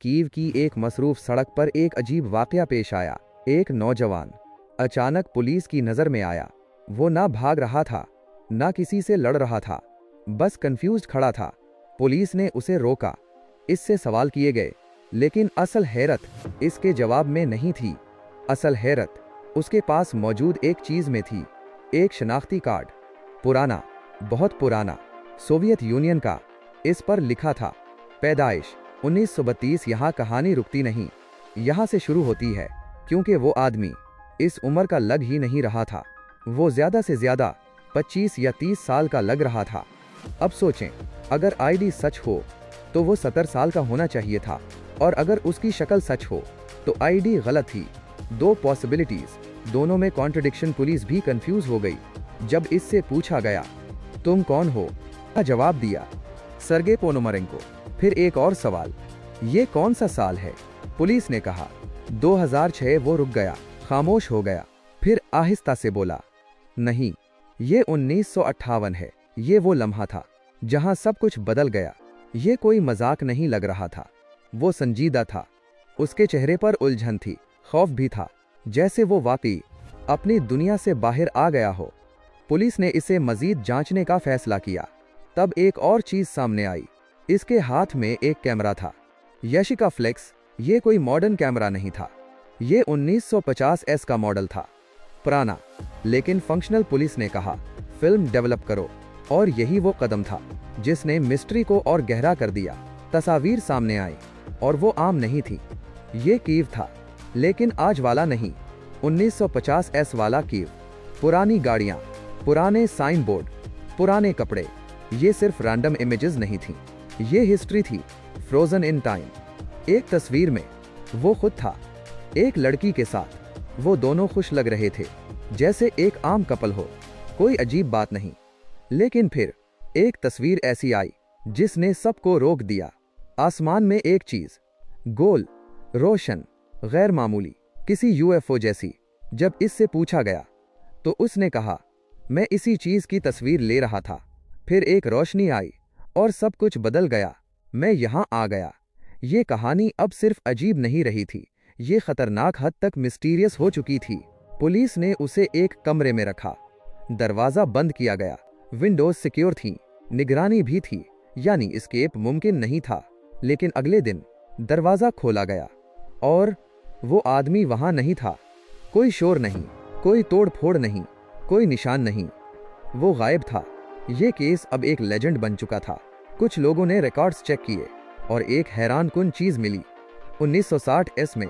Kyiv की एक मसरूफ सड़क पर एक अजीब वाकया पेश आया। एक नौजवान अचानक पुलिस की नज़र में आया। वो ना भाग रहा था, ना किसी से लड़ रहा था, बस कंफ्यूज्ड खड़ा था। पुलिस ने उसे रोका, इससे सवाल किए गए, लेकिन असल हैरत इसके जवाब में नहीं थी। असल हैरत उसके पास मौजूद एक चीज़ में थी, एक शनाख्ती कार्ड। पुराना, बहुत पुराना, सोवियत यूनियन का। इस पर लिखा था, पैदाइश 1932। यहाँ कहानी रुकती नहीं, यहाँ से शुरू होती है, क्योंकि वो आदमी इस उम्र का लग ही नहीं रहा था। वो ज़्यादा से ज़्यादा 25 या 30 साल का लग रहा था। अब सोचें, अगर आईडी सच हो तो वो 70 साल का होना चाहिए था, और अगर उसकी शक्ल सच हो तो आईडी गलत थी। दो पॉसिबिलिटीज, दोनों में कॉन्ट्रडिक्शन। पुलिस भी कंफ्यूज हो गई जब इससे पूछा गया, तुम कौन हो? का जवाब दिया, सर्गे पोनोमरेंको। फिर एक और सवाल, ये कौन सा साल है? पुलिस ने कहा 2006। वो रुक गया, खामोश हो गया, फिर आहिस्ता से बोला, नहीं, ये 1958 है। ये वो लम्हा था जहां सब कुछ बदल गया। ये कोई मजाक नहीं लग रहा था, वो संजीदा था। उसके चेहरे पर उलझन थी, खौफ भी था, जैसे वो वाकई अपनी दुनिया से बाहर आ गया हो। पुलिस ने इसे मजीद जांचने का फैसला किया। तब एक और चीज सामने आई। इसके हाथ में एक कैमरा था, यशिका फ्लेक्स। ये कोई मॉडर्न कैमरा नहीं था, ये 1950s का मॉडल था, पुराना लेकिन फंक्शनल। पुलिस ने कहा, फिल्म डेवलप करो, और यही वो कदम था जिसने मिस्ट्री को और गहरा कर दिया। तस्वीर सामने आई, और वो आम नहीं थी। ये कीव था, लेकिन आज वाला नहीं, 1950s वाला कीव। पुरानी गाड़ियाँ, पुराने साइन बोर्ड, पुराने कपड़े। ये सिर्फ रैंडम इमेजेस नहीं थी, ये हिस्ट्री थी, फ्रोजन इन टाइम। एक तस्वीर में वो खुद था, एक लड़की के साथ। वो दोनों खुश लग रहे थे, जैसे एक आम कपल हो, कोई अजीब बात नहीं। लेकिन फिर एक तस्वीर ऐसी आई जिसने सबको रोक दिया। आसमान में एक चीज, गोल, रोशन, गैर मामूली, किसी यूएफओ जैसी। जब इससे पूछा गया तो उसने कहा, मैं इसी चीज की तस्वीर ले रहा था। फिर एक रोशनी आई और सब कुछ बदल गया। मैं यहां आ गया। ये कहानी अब सिर्फ अजीब नहीं रही थी, ये खतरनाक हद तक मिस्टीरियस हो चुकी थी। पुलिस ने उसे एक कमरे में रखा, दरवाजा बंद किया गया, विंडोज सिक्योर थी, निगरानी भी थी, यानी एस्केप मुमकिन नहीं था। लेकिन अगले दिन दरवाजा खोला गया, और वो आदमी वहां नहीं था। कोई शोर नहीं, कोई तोड़ फोड़ नहीं, कोई निशान नहीं, वो गायब था। ये केस अब एक लेजेंड बन चुका था। कुछ लोगों ने रिकॉर्ड्स चेक किए, और एक हैरानकुन चीज मिली। 1960s में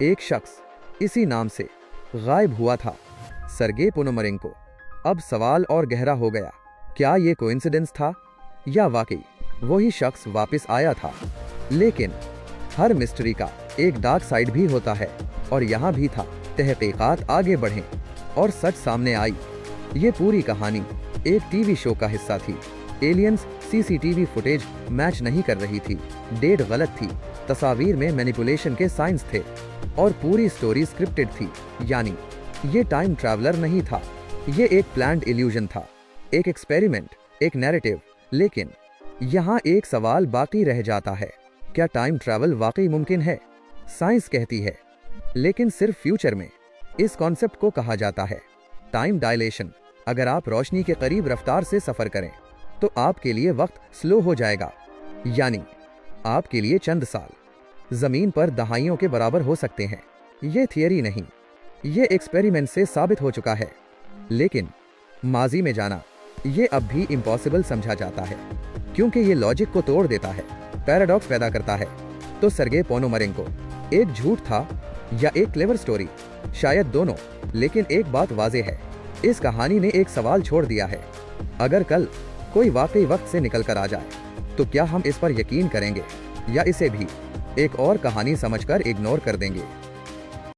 एक शख्स इसी नाम से गायब हुआ था, सर्गे पोनोमरेंको। अब सवाल और गहरा हो गया, क्या ये कोइंसिडेंस था, या वाकई वही शख्स वापस आया था? लेकिन हर मिस्ट्री का एक डार्क साइड भी होता है, और यहाँ भी था। तहकीकात आगे बढ़ें और सच सामने आई। ये पूरी कहानी एक टीवी शो का हिस्सा थी। एलियंस सीसीटीवी फुटेज मैच नहीं कर रही थी, डेट गलत थी, तस्वीर में मैनिपुलेशन के साइंस थे, और पूरी स्टोरी स्क्रिप्टेड थी। यानी ये टाइम ट्रैवलर नहीं था, ये एक प्लान्ड इल्यूजन था, एक एक्सपेरिमेंट, एक नैरेटिव। लेकिन यहाँ एक सवाल बाकी रह जाता है, क्या टाइम ट्रैवल वाकई मुमकिन है? साइंस कहती है, लेकिन सिर्फ फ्यूचर में। इस कॉन्सेप्ट को कहा जाता है टाइम डायलेशन। अगर आप रोशनी के करीब रफ्तार से सफर करें तो आपके लिए वक्त स्लो हो जाएगा, यानी आपके लिए चंद साल जमीन पर दहाइयों के बराबर हो सकते हैं। ये थियरी नहीं, ये एक्सपेरिमेंट से साबित हो चुका है। लेकिन माजी में जाना, ये अब भी इम्पॉसिबल समझा जाता है, क्योंकि ये लॉजिक को तोड़ देता है, पैराडॉक्स पैदा करता है। तो सर्गे पोनोमरेंको एक झूठ था या एक क्लेवर स्टोरी? शायद दोनों। लेकिन एक बात वाज़ेह है, इस कहानी ने एक सवाल छोड़ दिया है। अगर कल कोई वाकई वक्त से निकल कर आ जाए तो क्या हम इस पर यकीन करेंगे, या इसे भी एक और कहानी समझकर इग्नोर कर देंगे?